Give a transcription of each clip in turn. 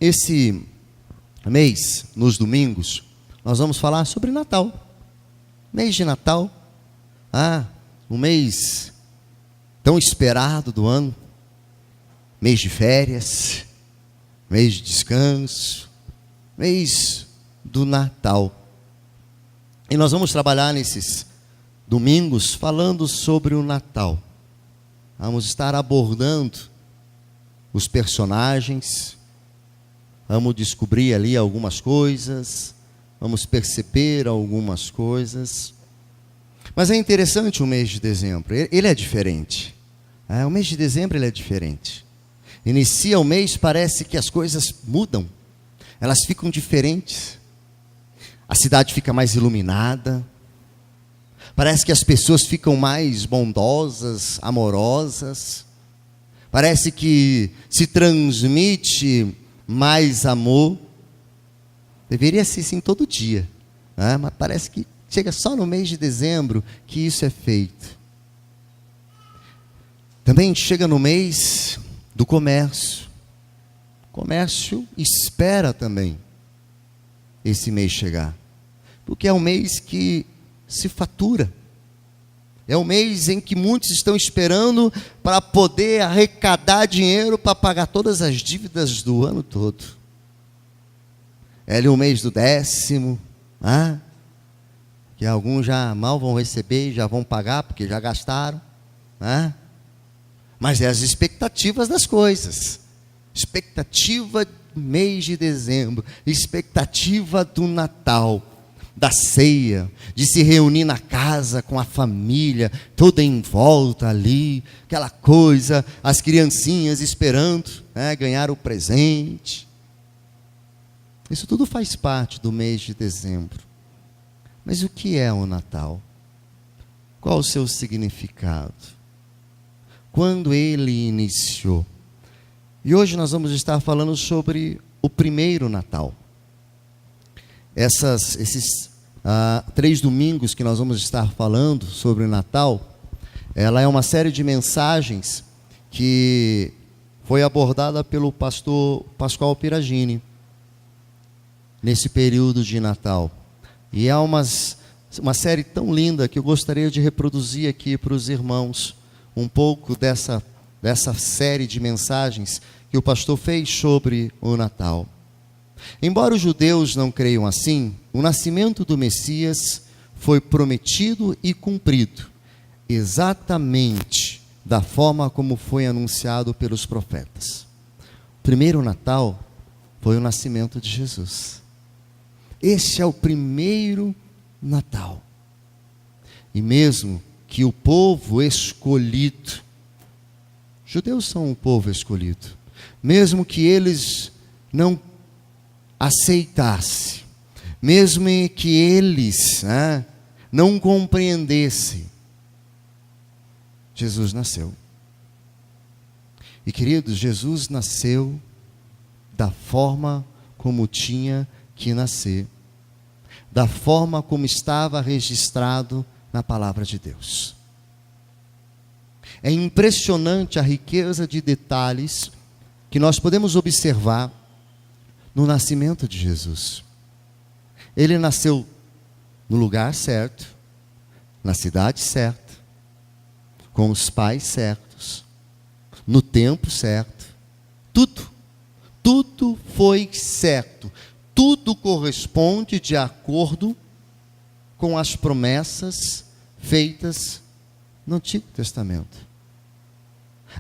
Esse mês, nos domingos, nós vamos falar sobre Natal. Mês de Natal. Um mês tão esperado do ano. Mês de férias, mês de descanso, mês do Natal. E nós vamos trabalhar nesses domingos falando sobre o Natal. Vamos estar abordando os personagens, vamos descobrir ali algumas coisas, vamos perceber algumas coisas. Mas é interessante o mês de dezembro, ele é diferente. O mês de dezembro ele é diferente. Inicia o mês, parece que as coisas mudam, elas ficam diferentes. A cidade fica mais iluminada, parece que as pessoas ficam mais bondosas, amorosas, parece que se transmite mais amor. Deveria ser assim todo dia, mas parece que chega só no mês de dezembro que isso é feito. Também chega no mês do comércio. O comércio espera também esse mês chegar, porque é um mês que se fatura. É um mês em que muitos estão esperando para poder arrecadar dinheiro para pagar todas as dívidas do ano todo. É ali o mês do 10º, que alguns já mal vão receber e já vão pagar porque já gastaram. Mas é as expectativas das coisas. Expectativa do mês de dezembro, expectativa do Natal, da ceia, de se reunir na casa com a família, toda em volta ali, aquela coisa, as criancinhas esperando ganhar o presente. Isso tudo faz parte do mês de dezembro. Mas o que é o Natal? Qual o seu significado? Quando ele iniciou? E hoje nós vamos estar falando sobre o primeiro Natal. Esses 3 domingos que nós vamos estar falando sobre o Natal, ela é uma série de mensagens que foi abordada pelo pastor Pascoal Piragini nesse período de Natal. E é uma série tão linda que eu gostaria de reproduzir aqui para os irmãos um pouco dessa série de mensagens que o pastor fez sobre o Natal. Embora os judeus não creiam assim, o nascimento do Messias foi prometido e cumprido, exatamente da forma como foi anunciado pelos profetas. O primeiro Natal foi o nascimento de Jesus. Esse é o primeiro Natal. E mesmo que o povo escolhido, judeus são um povo escolhido, mesmo que eles não aceitassem, mesmo que eles não compreendessem, Jesus nasceu. E queridos, Jesus nasceu da forma como tinha que nascer, da forma como estava registrado na palavra de Deus. É impressionante a riqueza de detalhes que nós podemos observar no nascimento de Jesus. Ele nasceu no lugar certo, na cidade certa, com os pais certos, no tempo certo. Tudo foi certo. Tudo corresponde de acordo com as promessas feitas no Antigo Testamento.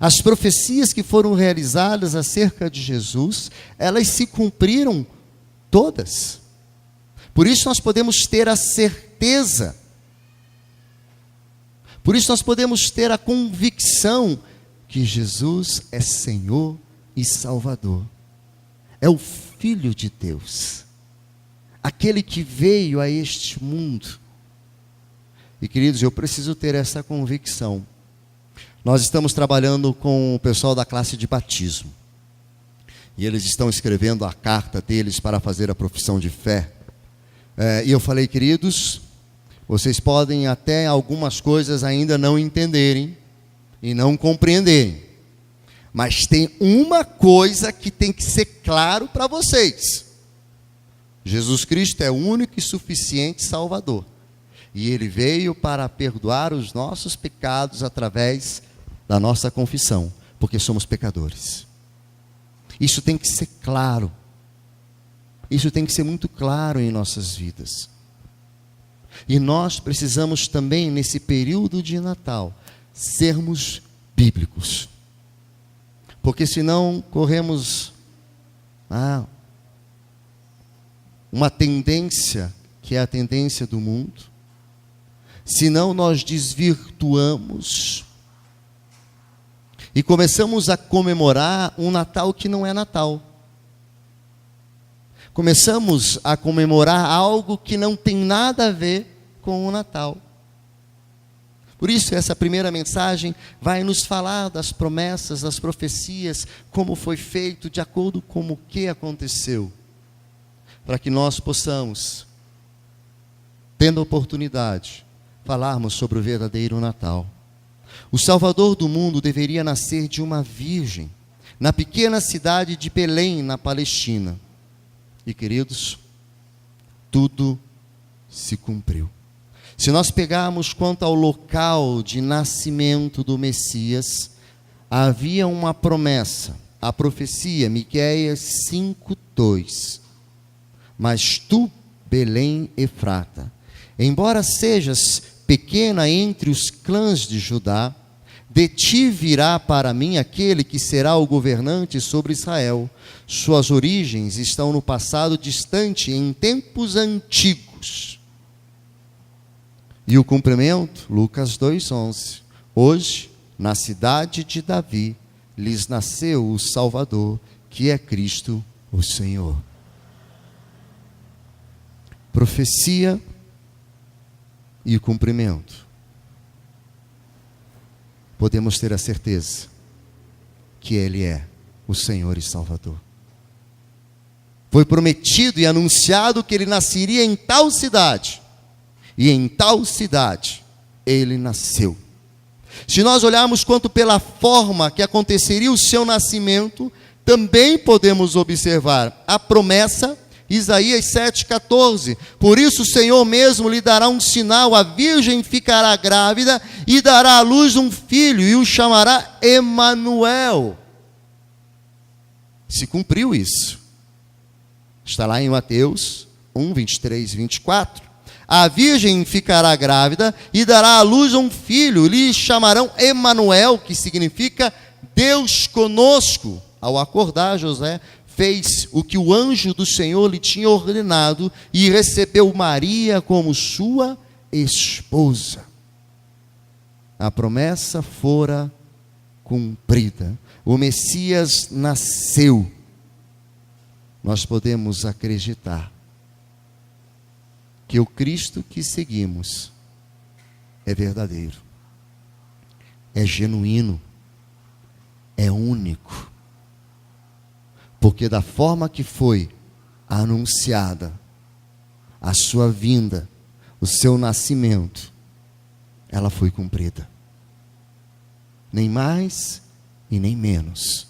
As profecias que foram realizadas acerca de Jesus, elas se cumpriram todas. Por isso nós podemos ter a certeza, por isso nós podemos ter a convicção que Jesus é Senhor e Salvador. É o Filho de Deus, aquele que veio a este mundo. E queridos, eu preciso ter essa convicção. Nós estamos trabalhando com o pessoal da classe de batismo, e eles estão escrevendo a carta deles para fazer a profissão de fé. E eu falei, queridos, vocês podem até algumas coisas ainda não entenderem e não compreenderem, Mas tem uma coisa que tem que ser claro para vocês: Jesus Cristo é o único e suficiente Salvador. E Ele veio para perdoar os nossos pecados através da nossa confissão, porque somos pecadores. Isso tem que ser claro. Isso tem que ser muito claro em nossas vidas. E nós precisamos também, nesse período de Natal, sermos bíblicos. Porque senão corremos uma tendência, que é a tendência do mundo. Senão nós desvirtuamos e começamos a comemorar um Natal que não é Natal. Começamos a comemorar algo que não tem nada a ver com o Natal. Por isso, essa primeira mensagem vai nos falar das promessas, das profecias, como foi feito, de acordo com o que aconteceu, para que nós possamos, tendo oportunidade, falarmos sobre o verdadeiro Natal. O Salvador do mundo deveria nascer de uma virgem, na pequena cidade de Belém, na Palestina. E queridos, tudo se cumpriu. Se nós pegarmos quanto ao local de nascimento do Messias, havia uma promessa, a profecia, Miqueias 5:2. Mas tu, Belém Efrata, embora sejas pequena entre os clãs de Judá, de ti virá para mim aquele que será o governante sobre Israel. Suas origens estão no passado distante, em tempos antigos. E o cumprimento, Lucas 2:11. Hoje, na cidade de Davi, lhes nasceu o Salvador, que é Cristo o Senhor. Profecia e o cumprimento. Podemos ter a certeza que Ele é o Senhor e Salvador. Foi prometido e anunciado que Ele nasceria em tal cidade, e em tal cidade Ele nasceu. Se nós olharmos quanto pela forma que aconteceria o seu nascimento, também podemos observar a promessa, Isaías 7,14. Por isso o Senhor mesmo lhe dará um sinal: a virgem ficará grávida e dará à luz um filho, e o chamará Emanuel. Se cumpriu isso. Está lá em Mateus 1, 23 e 24. A virgem ficará grávida e dará à luz um filho, lhe chamarão Emanuel, que significa Deus conosco. Ao acordar, José fez o que o anjo do Senhor lhe tinha ordenado e recebeu Maria como sua esposa. A promessa fora cumprida. O Messias nasceu. Nós podemos acreditar que o Cristo que seguimos é verdadeiro, é genuíno, é único. Porque da forma que foi anunciada a sua vinda, o seu nascimento, ela foi cumprida. Nem mais e nem menos.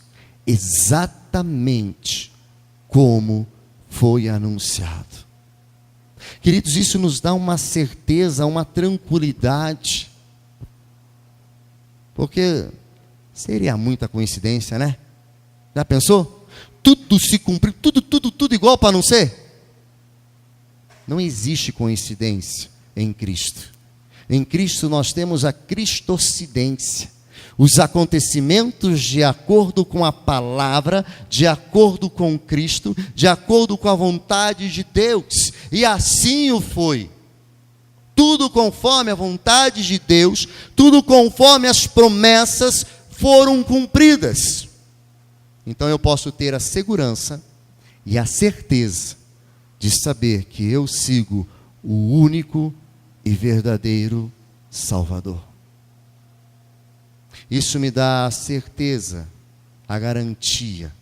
Exatamente como foi anunciado. Queridos, isso nos dá uma certeza, uma tranquilidade. Porque seria muita coincidência, né? Já pensou? Tudo se cumpriu, tudo igual para não ser? Não existe coincidência em Cristo. Em Cristo nós temos a cristocidência. Os acontecimentos de acordo com a palavra, de acordo com Cristo, de acordo com a vontade de Deus. E assim o foi. Tudo conforme a vontade de Deus, tudo conforme as promessas foram cumpridas. Então eu posso ter a segurança e a certeza de saber que eu sigo o único e verdadeiro Salvador. Isso me dá a certeza, a garantia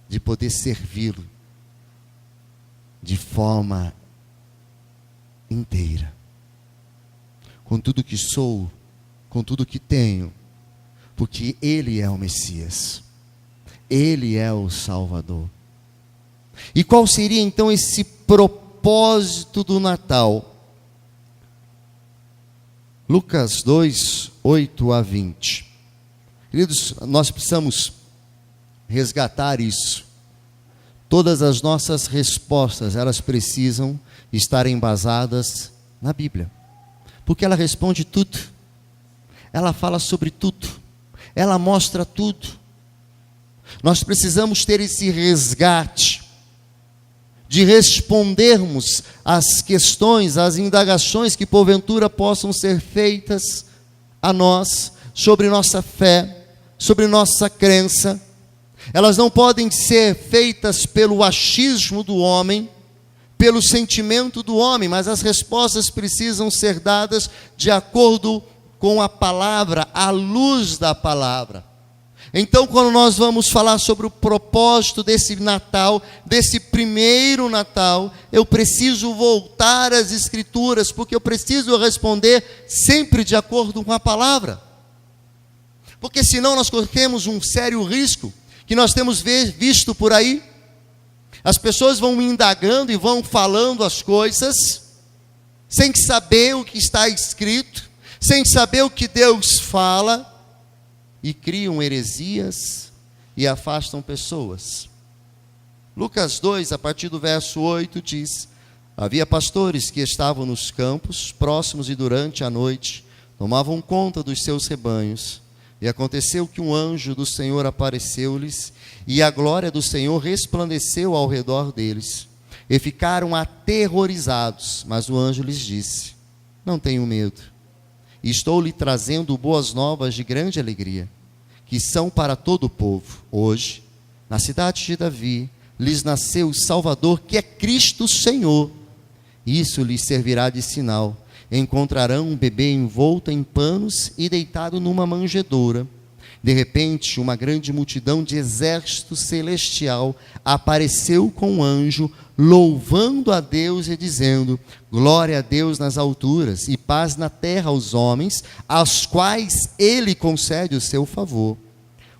de poder servi-lo de forma inteira, com tudo que sou, com tudo que tenho, porque Ele é o Messias, Ele é o Salvador. E qual seria então esse propósito do Natal? Lucas 2, 8 a 20. Queridos, nós precisamos resgatar isso. Todas as nossas respostas, elas precisam estar embasadas na Bíblia, porque ela responde tudo, ela fala sobre tudo, ela mostra tudo. Nós precisamos ter esse resgate, de respondermos às questões, às indagações que porventura possam ser feitas a nós, sobre nossa fé, sobre nossa crença. Elas não podem ser feitas pelo achismo do homem, pelo sentimento do homem, mas as respostas precisam ser dadas de acordo com a palavra, à luz da palavra. Então, quando nós vamos falar sobre o propósito desse Natal, desse primeiro Natal, eu preciso voltar às Escrituras, porque eu preciso responder sempre de acordo com a palavra. Porque senão nós corremos um sério risco, que nós temos visto por aí. As pessoas vão indagando e vão falando as coisas, sem saber o que está escrito, sem saber o que Deus fala, e criam heresias e afastam pessoas. Lucas 2, a partir do verso 8, diz: havia pastores que estavam nos campos próximos e durante a noite tomavam conta dos seus rebanhos. E aconteceu que um anjo do Senhor apareceu-lhes, e a glória do Senhor resplandeceu ao redor deles. E ficaram aterrorizados, mas o anjo lhes disse: não tenham medo, estou lhe trazendo boas novas de grande alegria, que são para todo o povo. Hoje, na cidade de Davi, lhes nasceu o Salvador, que é Cristo Senhor. Isso lhes servirá de sinal: encontrarão um bebê envolto em panos e deitado numa manjedoura. De repente, uma grande multidão de exército celestial apareceu com um anjo, louvando a Deus e dizendo: glória a Deus nas alturas e paz na terra aos homens, aos quais Ele concede o seu favor.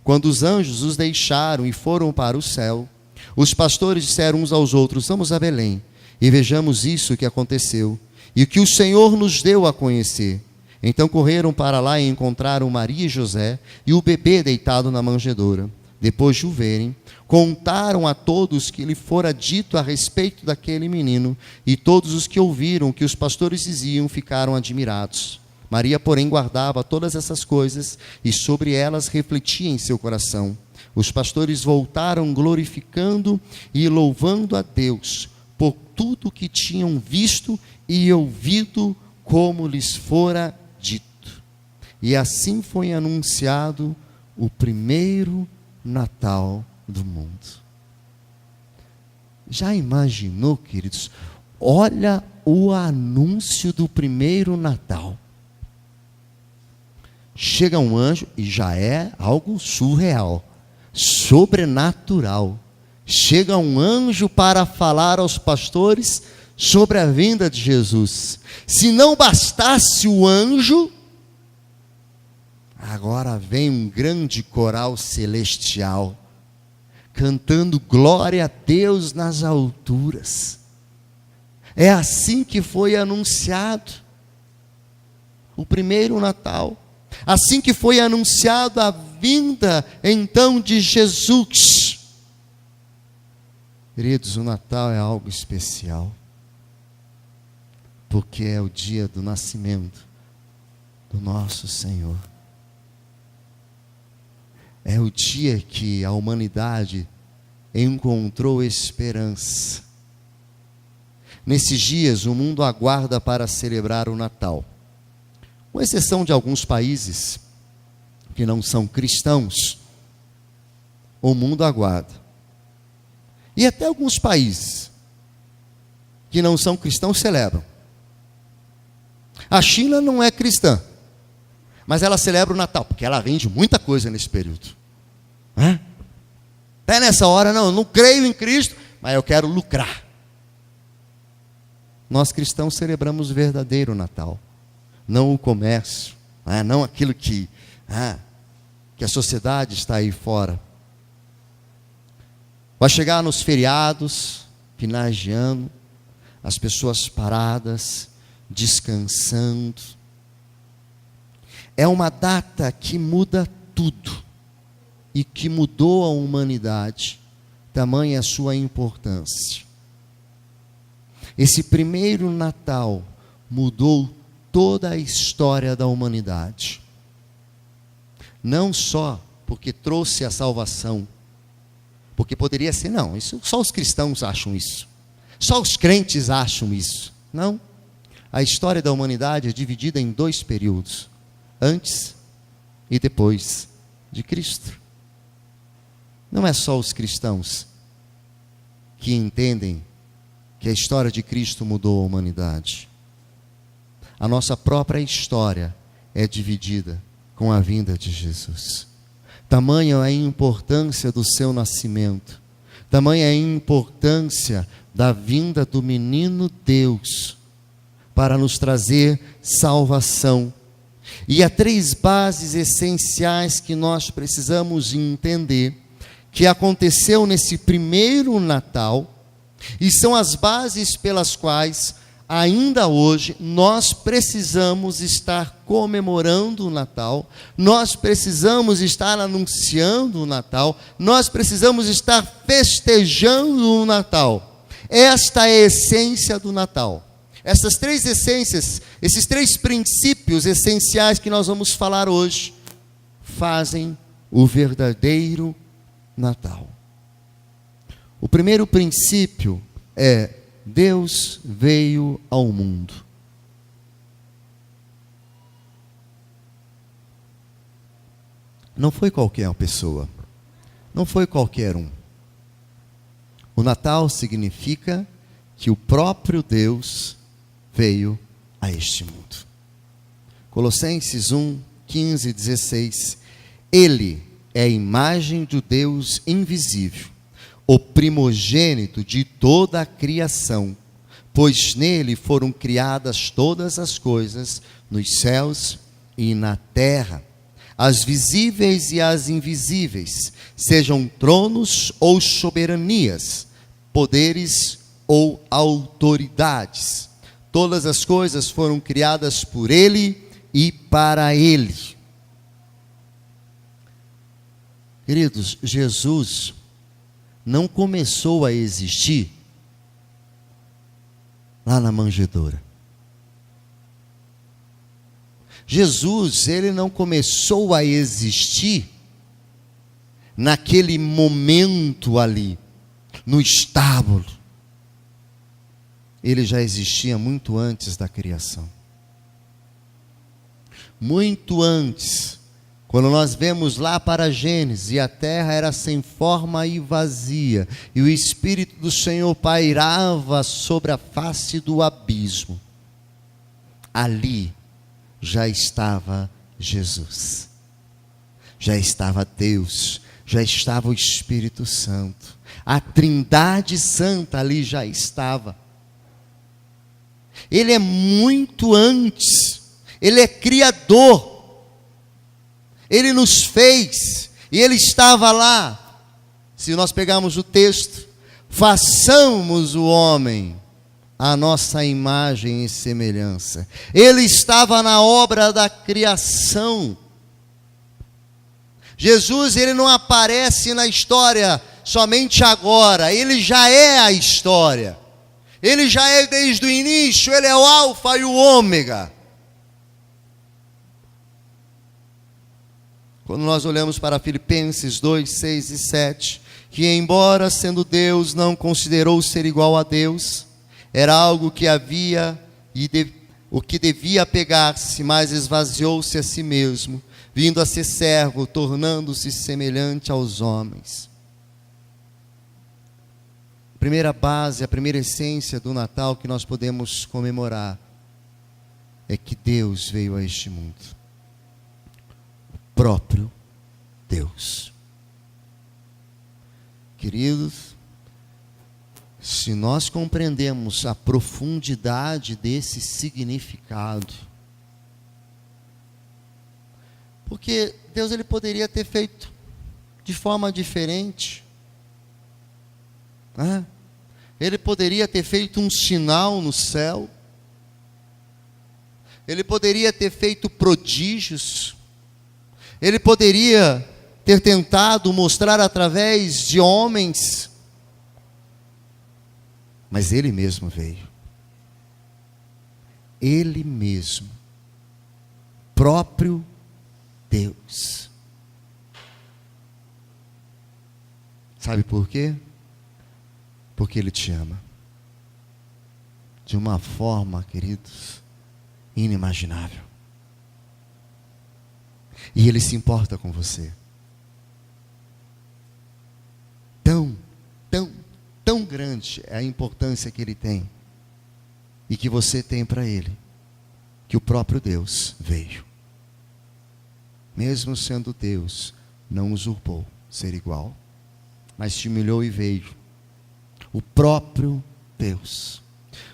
Quando os anjos os deixaram e foram para o céu, os pastores disseram uns aos outros: vamos a Belém e vejamos isso que aconteceu e o que o Senhor nos deu a conhecer. Então correram para lá e encontraram Maria e José e o bebê deitado na manjedoura. Depois de o verem, contaram a todos que lhe fora dito a respeito daquele menino, e todos os que ouviram o que os pastores diziam ficaram admirados. Maria, porém, guardava todas essas coisas e sobre elas refletia em seu coração. Os pastores voltaram glorificando e louvando a Deus por tudo que tinham visto e ouvido, como lhes fora dito. E assim foi anunciado o primeiro Natal do mundo. Já imaginou, queridos? Olha o anúncio do primeiro Natal. Chega um anjo, e já é algo surreal, sobrenatural. Chega um anjo para falar aos pastores sobre a vinda de Jesus. Se não bastasse o anjo, agora vem um grande coral celestial, cantando glória a Deus nas alturas. É assim que foi anunciado o primeiro Natal. Assim que foi anunciado a vinda então de Jesus. Queridos, o Natal é algo especial, porque é o dia do nascimento do nosso Senhor. É o dia que a humanidade encontrou esperança. Nesses dias, o mundo aguarda para celebrar o Natal. Com exceção de alguns países que não são cristãos, o mundo aguarda. E até alguns países que não são cristãos celebram. A China não é cristã, mas ela celebra o Natal, porque ela vende muita coisa nesse período. Até nessa hora, não, eu não creio em Cristo, mas eu quero lucrar. Nós cristãos celebramos o verdadeiro Natal, não o comércio, não aquilo que que a sociedade está aí fora. Vai chegar nos feriados, finais de ano, as pessoas paradas, descansando. É uma data que muda tudo e que mudou a humanidade, tamanha a sua importância. Esse primeiro Natal mudou toda a história da humanidade. Não só porque trouxe a salvação, porque poderia ser, não, isso, só os cristãos acham isso, só os crentes acham isso. Não, a história da humanidade é dividida em 2 períodos, antes e depois de Cristo. Não é só os cristãos que entendem que a história de Cristo mudou a humanidade. A nossa própria história é dividida com a vinda de Jesus. Tamanha a importância do seu nascimento, tamanha a importância da vinda do menino Deus para nos trazer salvação. E há 3 bases essenciais que nós precisamos entender, que aconteceu nesse primeiro Natal, e são as bases pelas quais ainda hoje nós precisamos estar comemorando o Natal, nós precisamos estar anunciando o Natal, nós precisamos estar festejando o Natal. Esta é a essência do Natal. Essas 3 essências, esses 3 princípios essenciais que nós vamos falar hoje, fazem o verdadeiro Natal. O primeiro princípio é: Deus veio ao mundo. Não foi qualquer pessoa, não foi qualquer um. O Natal significa que o próprio Deus veio a este mundo. Colossenses 1, 15 e 16. Ele é a imagem do Deus invisível, o primogênito de toda a criação, pois nele foram criadas todas as coisas, nos céus e na terra, as visíveis e as invisíveis, sejam tronos ou soberanias, poderes ou autoridades. Todas as coisas foram criadas por ele e para ele. Queridos, Jesus não começou a existir lá na manjedoura. Jesus, ele não começou a existir naquele momento ali, no estábulo. Ele já existia muito antes da criação. Muito antes. Quando nós vemos lá para Gênesis, e a terra era sem forma e vazia, e o Espírito do Senhor pairava sobre a face do abismo, ali já estava Jesus, já estava Deus, já estava o Espírito Santo, a Trindade Santa ali já estava. Ele é muito antes, ele é Criador. Ele nos fez, e ele estava lá. Se nós pegarmos o texto, façamos o homem à nossa imagem e semelhança. Ele estava na obra da criação. Jesus, ele não aparece na história somente agora, ele já é a história. Ele já é desde o início, ele é o alfa e o ômega. Quando nós olhamos para Filipenses 2, 6 e 7, que embora sendo Deus, não considerou ser igual a Deus, era algo que havia o que devia pegar-se, mas esvaziou-se a si mesmo, vindo a ser servo, tornando-se semelhante aos homens. A primeira base, a primeira essência do Natal que nós podemos comemorar é que Deus veio a este mundo. Próprio Deus. Queridos, se nós compreendemos a profundidade desse significado, Porque Deus ele poderia ter feito de forma diferente. Ele poderia ter feito um sinal no céu. Ele poderia ter feito prodígios. Ele poderia ter tentado mostrar através de homens. Mas Ele mesmo veio. Ele mesmo. Próprio Deus. Sabe por quê? Porque Ele te ama. De uma forma, queridos, inimaginável. E Ele se importa com você. Tão grande é a importância que Ele tem e que você tem para Ele, que o próprio Deus veio. Mesmo sendo Deus, não usurpou ser igual, mas se humilhou e veio. O próprio Deus.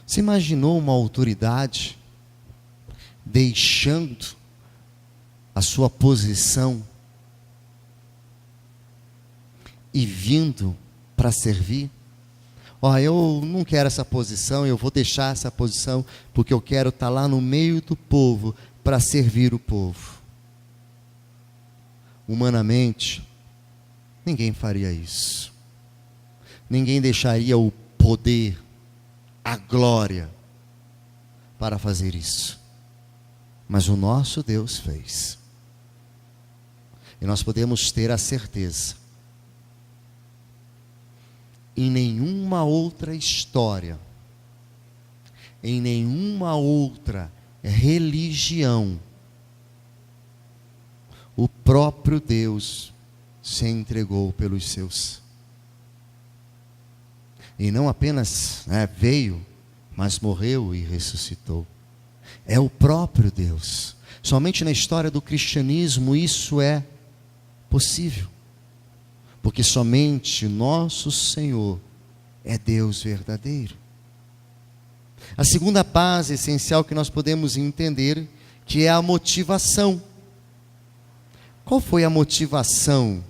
Você imaginou uma autoridade deixando a sua posição e vindo para servir? Eu não quero essa posição, eu vou deixar essa posição, porque eu quero estar lá no meio do povo, para servir o povo. Humanamente, ninguém faria isso. Ninguém deixaria o poder, a glória, para fazer isso. Mas o nosso Deus fez. E nós podemos ter a certeza, em nenhuma outra história, em nenhuma outra religião, o próprio Deus se entregou pelos seus. E não apenas veio, mas morreu e ressuscitou. É o próprio Deus. Somente na história do cristianismo isso é possível. Porque somente nosso Senhor é Deus verdadeiro. A segunda base essencial que nós podemos entender, que é a motivação. Qual foi a motivação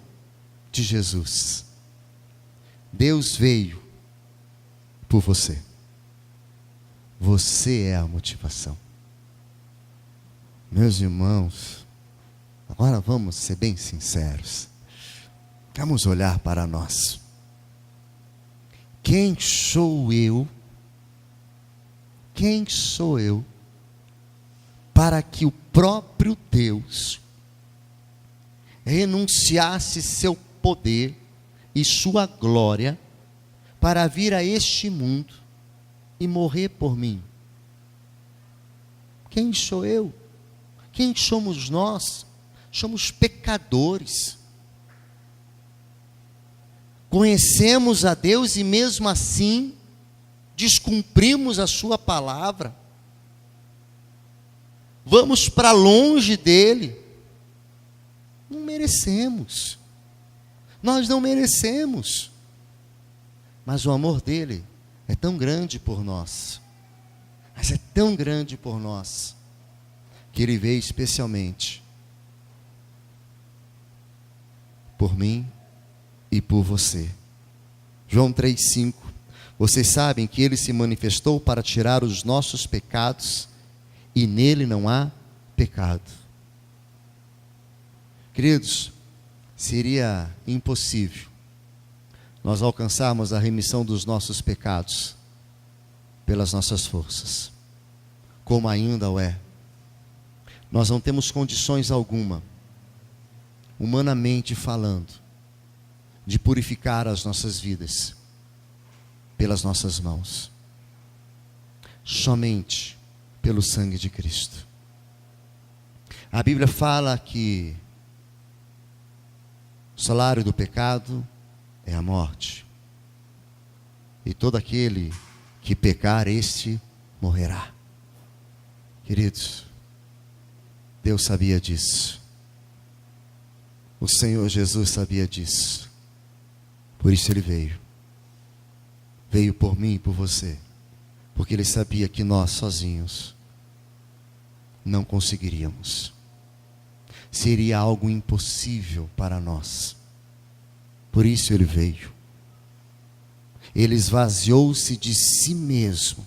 de Jesus? Deus veio por você. Você é a motivação. Meus irmãos, agora vamos ser bem sinceros. Vamos olhar para nós. Quem sou eu? Quem sou eu para que o próprio Deus renunciasse seu poder e sua glória para vir a este mundo e morrer por mim? Quem sou eu? Quem somos nós? Somos pecadores. Conhecemos a Deus e mesmo assim descumprimos a sua palavra. Vamos para longe dele. Não merecemos. Nós não merecemos. Mas o amor dele é tão grande por nós. Mas é tão grande por nós, que ele veio especialmente por mim e por você. João 3,5. Vocês sabem que ele se manifestou para tirar os nossos pecados, e nele não há pecado. Queridos, seria impossível nós alcançarmos a remissão dos nossos pecados pelas nossas forças, como ainda o é. Nós não temos condições alguma, humanamente falando, de purificar as nossas vidas pelas nossas mãos. Somente pelo sangue de Cristo. A Bíblia fala que o salário do pecado é a morte. E todo aquele que pecar, este morrerá. Queridos, Deus sabia disso. O Senhor Jesus sabia disso. Por isso ele veio. Veio por mim e por você. Porque ele sabia que nós sozinhos não conseguiríamos. seria algo impossível para nós. Por isso ele veio. Ele esvaziou-se de si mesmo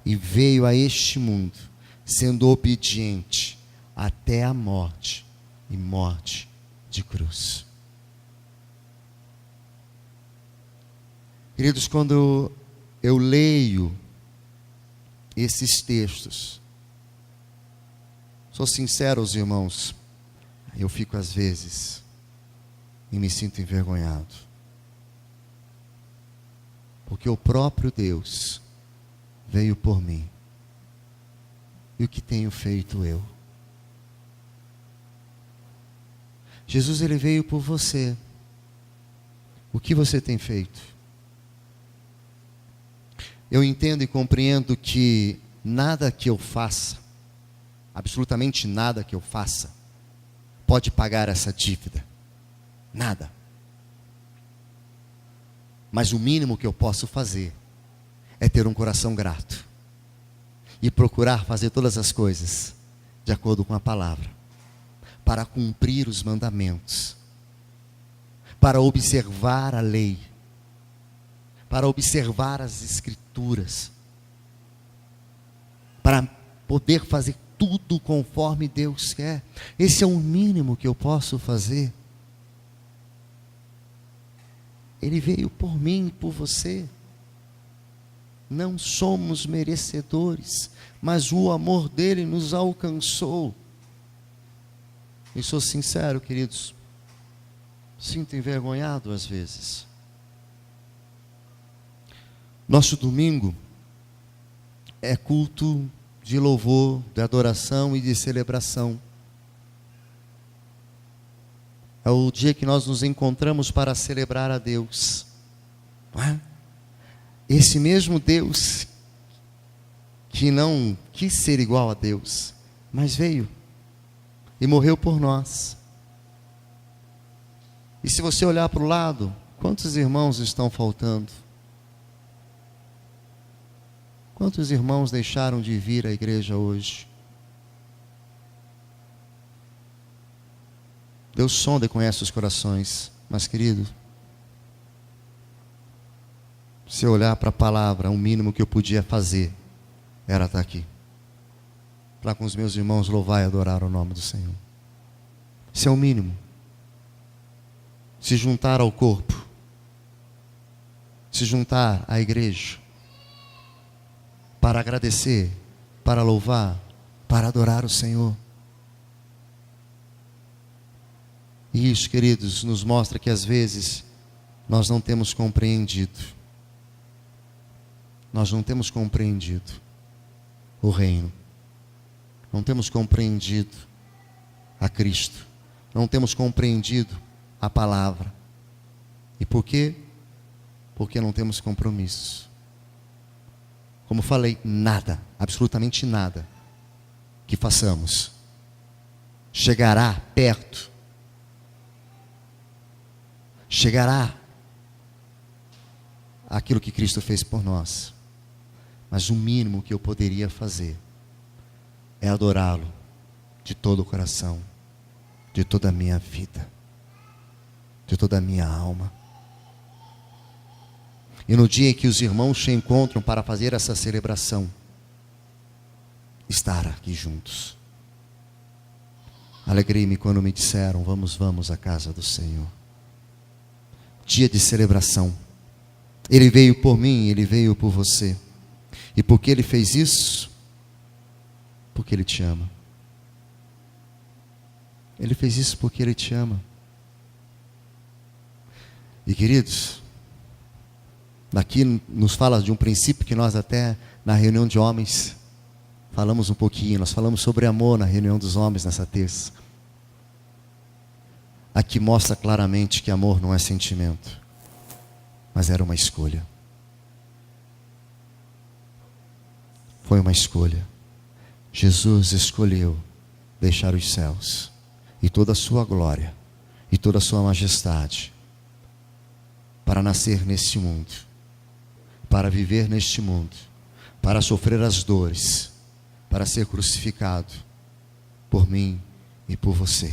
e veio a este mundo, sendo obediente até a morte, e morte de cruz. Queridos, quando eu leio esses textos, sou sincero aos irmãos, eu fico às vezes e me sinto envergonhado, porque o próprio Deus veio por mim. E o que tenho feito eu? Jesus, ele veio por você. O que você tem feito? Eu entendo e compreendo que nada que eu faça, absolutamente nada que eu faça, pode pagar essa dívida. Nada. Mas o mínimo que eu posso fazer é ter um coração grato e procurar fazer todas as coisas de acordo com a palavra, para cumprir os mandamentos, para observar a lei, para observar as escrituras, para poder fazer tudo conforme Deus quer. Esse é o mínimo que eu posso fazer. Ele veio por mim e por você. Não somos merecedores, mas o amor dele nos alcançou. E sou sincero, queridos, sinto envergonhado às vezes. Nosso domingo é culto de louvor, de adoração e de celebração. É o dia que nós nos encontramos para celebrar a Deus. Não é? Esse mesmo Deus que não quis ser igual a Deus, mas veio e morreu por nós. E se você olhar para o lado, quantos irmãos estão faltando? Quantos irmãos deixaram de vir à igreja hoje? Deus sonda e conhece os corações, mas querido, se eu olhar para a palavra, o mínimo que eu podia fazer era estar aqui, para com os meus irmãos louvar e adorar o nome do Senhor. Isso é o mínimo. Se juntar ao corpo, se juntar à igreja, para agradecer, para louvar, para adorar o Senhor. E isso, queridos, nos mostra que às vezes nós não temos compreendido. Nós não temos compreendido o reino. Não temos compreendido a Cristo. Não temos compreendido a palavra. E por quê? Porque não temos compromisso. Como falei, nada, absolutamente nada que façamos chegará perto, chegará aquilo que Cristo fez por nós. Mas o mínimo que eu poderia fazer é adorá-lo de todo o coração, de toda a minha vida, de toda a minha alma. E no dia em que os irmãos se encontram para fazer essa celebração, estar aqui juntos. Alegrei-me quando me disseram: vamos à casa do Senhor. Dia de celebração. Ele veio por mim, ele veio por você. E por que ele fez isso? Porque ele te ama. Ele fez isso porque ele te ama. E queridos, daqui nos fala de um princípio que nós até na reunião de homens falamos um pouquinho. Nós falamos sobre amor na reunião dos homens nessa terça. Aqui mostra claramente que amor não é sentimento, mas era uma escolha. Foi uma escolha. Jesus escolheu deixar os céus e toda a sua glória e toda a sua majestade para nascer neste mundo, para viver neste mundo, para sofrer as dores, para ser crucificado por mim e por você.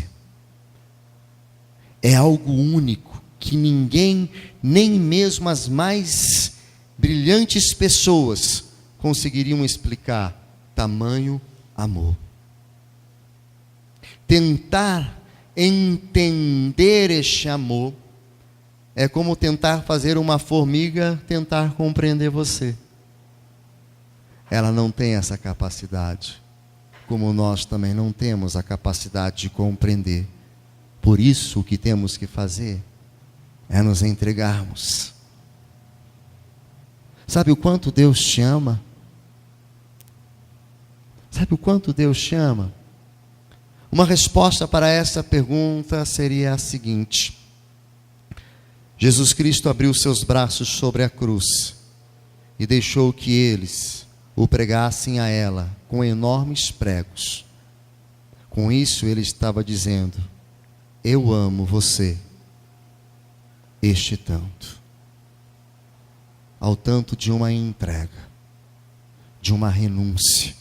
É algo único que ninguém, nem mesmo as mais brilhantes pessoas, conseguiriam explicar. Tamanho amor. Tentar entender este amor é como tentar fazer uma formiga tentar compreender você. Ela não tem essa capacidade, como nós também não temos a capacidade de compreender. Por isso, o que temos que fazer é nos entregarmos. Sabe o quanto Deus te ama? Sabe o quanto Deus te ama? Uma resposta para essa pergunta seria a seguinte: Jesus Cristo abriu seus braços sobre a cruz e deixou que eles o pregassem a ela com enormes pregos. Com isso ele estava dizendo: eu amo você este tanto, ao tanto de uma entrega, de uma renúncia.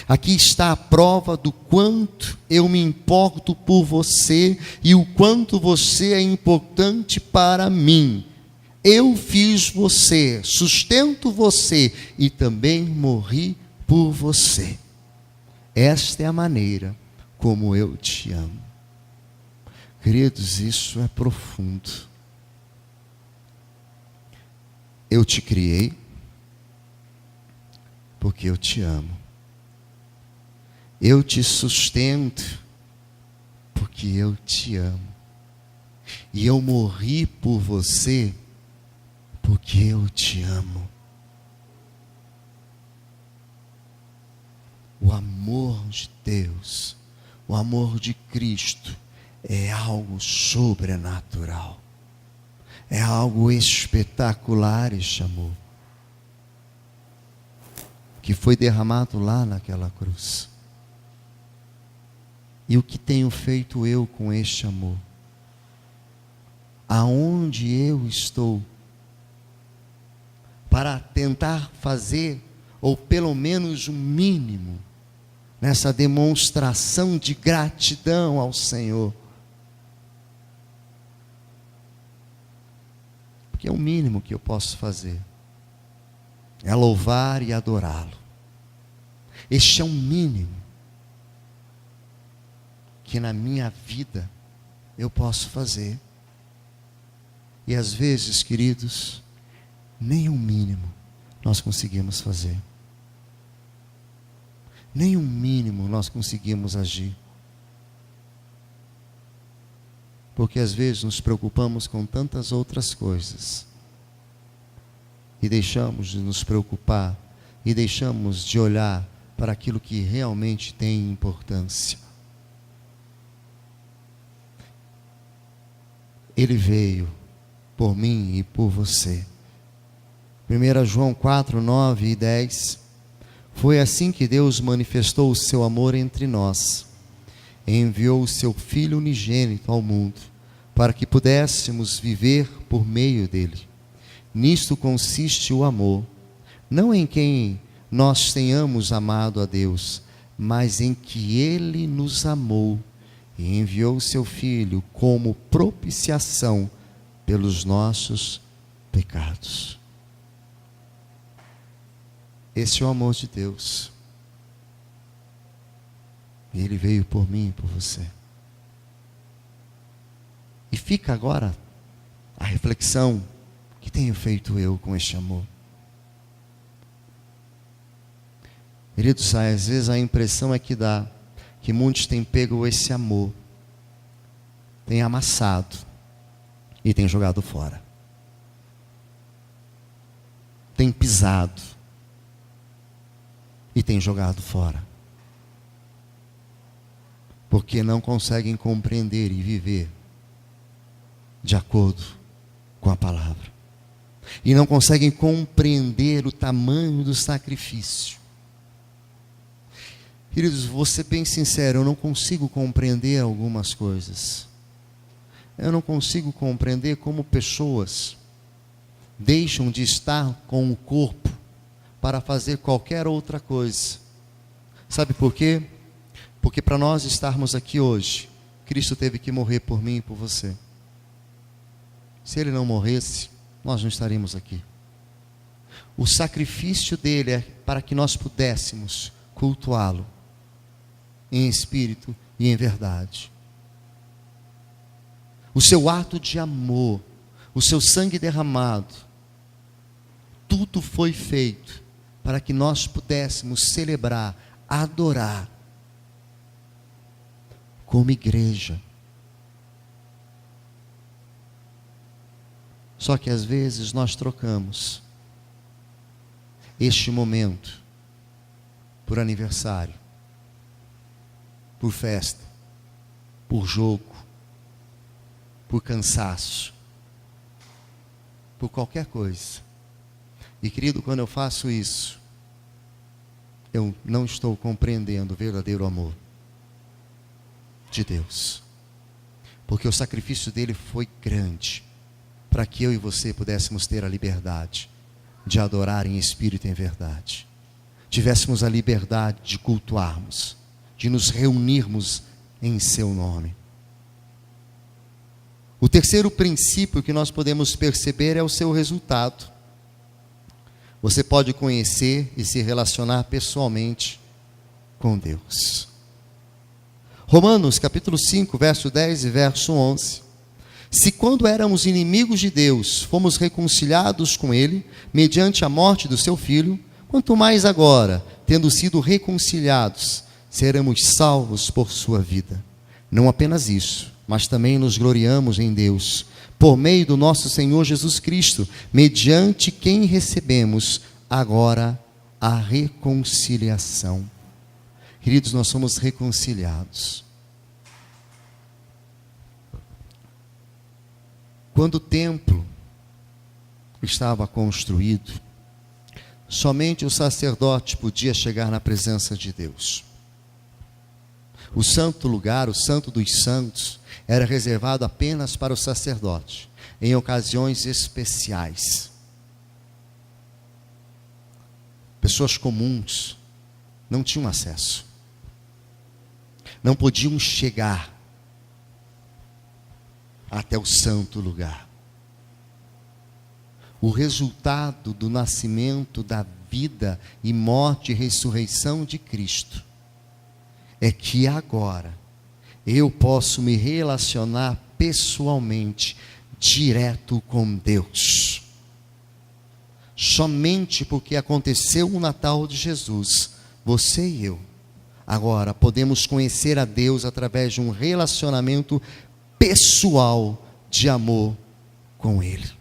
Aqui está a prova do quanto eu me importo por você e o quanto você é importante para mim. Eu fiz você, sustento você e também morri por você. Esta é a maneira como eu te amo. Queridos, isso é profundo. Eu te criei porque eu te amo. Eu te sustento porque eu te amo. E eu morri por você porque eu te amo. O amor de Deus, o amor de Cristo é algo sobrenatural. É algo espetacular este amor, que foi derramado lá naquela cruz. E o que tenho feito eu com este amor? Aonde eu estou para tentar fazer, ou pelo menos o mínimo, nessa demonstração de gratidão ao Senhor? Porque é o mínimo que eu posso fazer, é louvar e adorá-lo. Este é o mínimo que na minha vida eu posso fazer. E às vezes, queridos, nem o mínimo nós conseguimos fazer. Nem o mínimo nós conseguimos agir. Porque às vezes nos preocupamos com tantas outras coisas e deixamos de nos preocupar e deixamos de olhar para aquilo que realmente tem importância. Ele veio por mim e por você. 1 João 4, 9 e 10. Foi assim que Deus manifestou o seu amor entre nós. Enviou o seu Filho unigênito ao mundo, para que pudéssemos viver por meio dele. Nisto consiste o amor, não em quem nós tenhamos amado a Deus, mas em que ele nos amou e enviou o seu Filho como propiciação pelos nossos pecados. Esse é o amor de Deus. E ele veio por mim e por você. E fica agora a reflexão: o que tenho feito eu com este amor? Queridos, às vezes a impressão é que dá que muitos têm pego esse amor, têm amassado e têm jogado fora. Têm pisado e têm jogado fora. Porque não conseguem compreender e viver de acordo com a palavra. E não conseguem compreender o tamanho do sacrifício. Queridos, vou ser bem sincero, eu não consigo compreender algumas coisas. Eu não consigo compreender como pessoas deixam de estar com o corpo para fazer qualquer outra coisa. Sabe por quê? Porque para nós estarmos aqui hoje, Cristo teve que morrer por mim e por você. Se Ele não morresse, nós não estaríamos aqui. O sacrifício dele é para que nós pudéssemos cultuá-lo em espírito e em verdade. O seu ato de amor, o seu sangue derramado, tudo foi feito para que nós pudéssemos celebrar, adorar como igreja. Só que às vezes nós trocamos este momento por aniversário, por festa, por jogo, por cansaço, por qualquer coisa. E querido, quando eu faço isso, eu não estou compreendendo o verdadeiro amor de Deus, porque o sacrifício dele foi grande, para que eu e você pudéssemos ter a liberdade de adorar em espírito e em verdade, tivéssemos a liberdade de cultuarmos, de nos reunirmos em seu nome. O terceiro princípio que nós podemos perceber é o seu resultado. Você pode conhecer e se relacionar pessoalmente com Deus. Romanos capítulo 5, verso 10 e verso 11. Se quando éramos inimigos de Deus, fomos reconciliados com Ele, mediante a morte do seu Filho, quanto mais agora, tendo sido reconciliados, seremos salvos por sua vida. Não apenas isso, mas também nos gloriamos em Deus, por meio do nosso Senhor Jesus Cristo, mediante quem recebemos agora a reconciliação. Queridos, nós somos reconciliados. Quando o templo estava construído, somente o sacerdote podia chegar na presença de Deus. O santo lugar, o santo dos santos, era reservado apenas para o sacerdote, em ocasiões especiais. Pessoas comuns não tinham acesso, não podiam chegar até o santo lugar. O resultado do nascimento, da vida e morte e ressurreição de Cristo é que agora eu posso me relacionar pessoalmente, direto com Deus. Somente porque aconteceu o Natal de Jesus, você e eu, agora podemos conhecer a Deus através de um relacionamento pessoal de amor com Ele.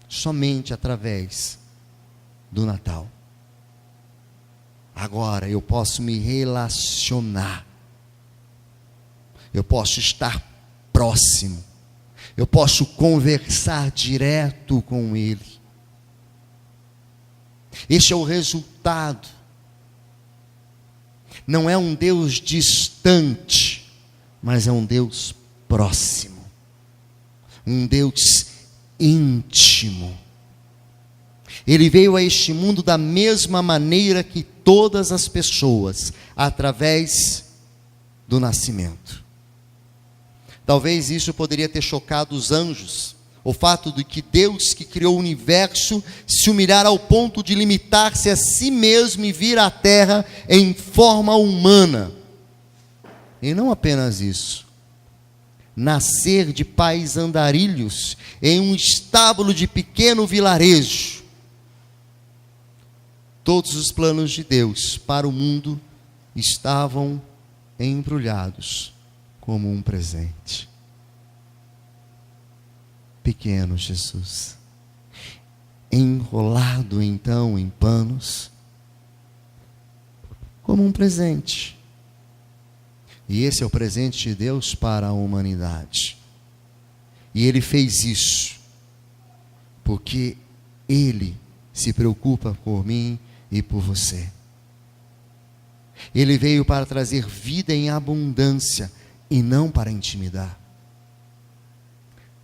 Somente através do Natal. Agora eu posso me relacionar, eu posso estar próximo, eu posso conversar direto com Ele. Este é o resultado. Não é um Deus distante, mas é um Deus próximo, um Deus íntimo. Ele veio a este mundo da mesma maneira que todas as pessoas, através do nascimento. Talvez isso poderia ter chocado os anjos, o fato de que Deus, que criou o universo, se humilhar ao ponto de limitar-se a si mesmo e vir à terra em forma humana. E não apenas isso, nascer de pais andarilhos em um estábulo de pequeno vilarejo. Todos os planos de Deus para o mundo estavam embrulhados como um presente. Pequeno Jesus, enrolado então em panos, como um presente. E esse é o presente de Deus para a humanidade. E Ele fez isso porque Ele se preocupa por mim e por você. Ele veio para trazer vida em abundância e não para intimidar.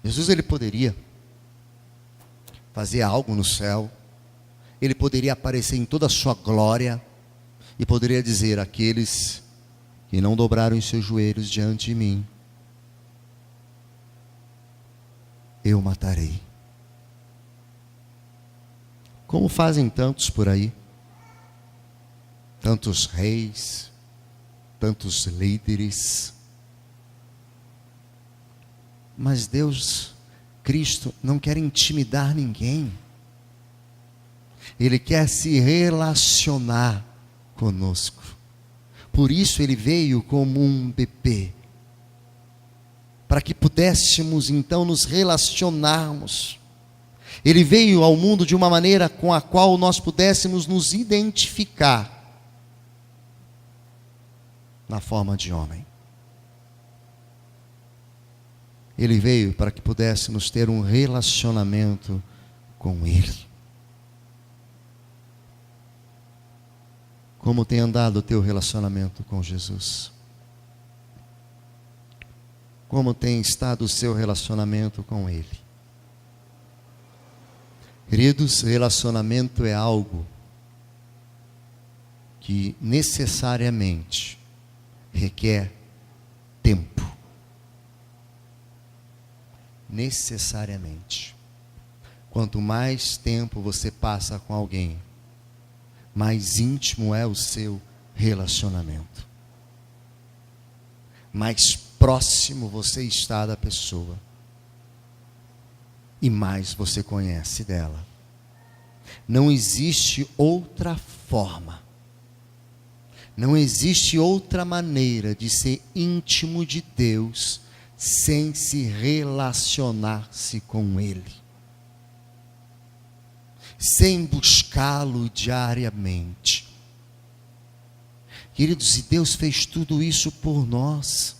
Jesus, ele poderia fazer algo no céu, ele poderia aparecer em toda a sua glória, E poderia dizer: aqueles que não dobraram os seus joelhos diante de mim, eu matarei. Como fazem tantos por aí, tantos reis, tantos líderes. Mas Deus, Cristo, não quer intimidar ninguém. Ele quer se relacionar conosco. Por isso Ele veio como um bebê, para que pudéssemos então nos relacionarmos. Ele veio ao mundo de uma maneira com a qual nós pudéssemos nos identificar na forma de homem. Ele veio para que pudéssemos ter um relacionamento com Ele. Como tem andado o teu relacionamento com Jesus? Como tem estado o seu relacionamento com Ele? Queridos, relacionamento é algo que necessariamente requer tempo. Necessariamente. Quanto mais tempo você passa com alguém, mais íntimo é o seu relacionamento. Mais próximo você está da pessoa. E mais você conhece dela. Não existe outra forma. Não existe outra maneira de ser íntimo de Deus sem se relacionar-se com Ele. Sem buscá-lo diariamente. Queridos, e Deus fez tudo isso por nós,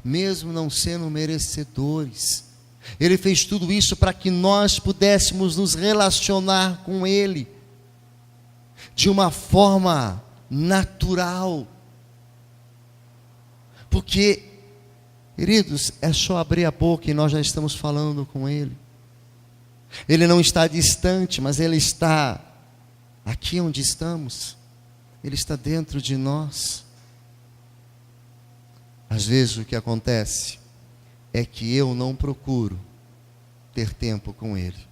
mesmo não sendo merecedores. Ele fez tudo isso para que nós pudéssemos nos relacionar com Ele de uma forma natural. Porque, queridos, é só abrir a boca e nós já estamos falando com Ele. Ele não está distante, mas Ele está aqui onde estamos. Ele está dentro de nós. Às vezes o que acontece é que eu não procuro ter tempo com Ele.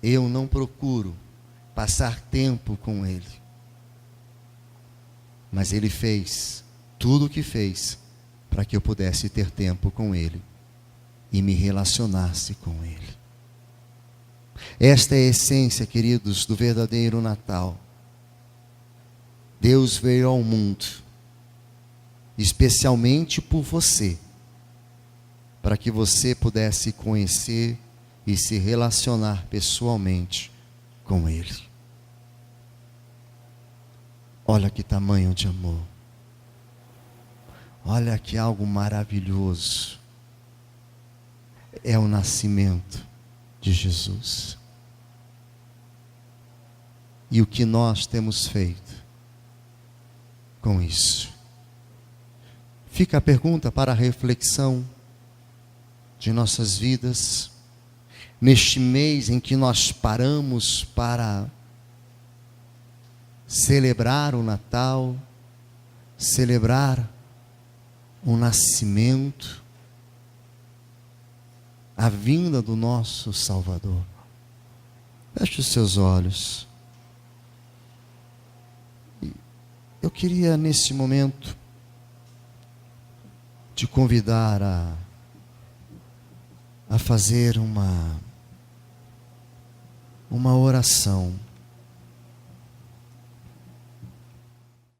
Eu não procuro passar tempo com Ele. Mas Ele fez tudo o que fez para que eu pudesse ter tempo com Ele e me relacionasse com Ele. Esta é a essência, queridos, do verdadeiro Natal. Deus veio ao mundo, especialmente por você, para que você pudesse conhecer e se relacionar pessoalmente com Ele. Olha que tamanho de amor. Olha que algo maravilhoso. É o nascimento de Jesus. E o que nós temos feito com isso? Fica a pergunta para a reflexão de nossas vidas, neste mês em que nós paramos para celebrar o Natal, celebrar o nascimento, a vinda do nosso Salvador. Feche os seus olhos. Eu queria nesse momento te convidar a fazer uma oração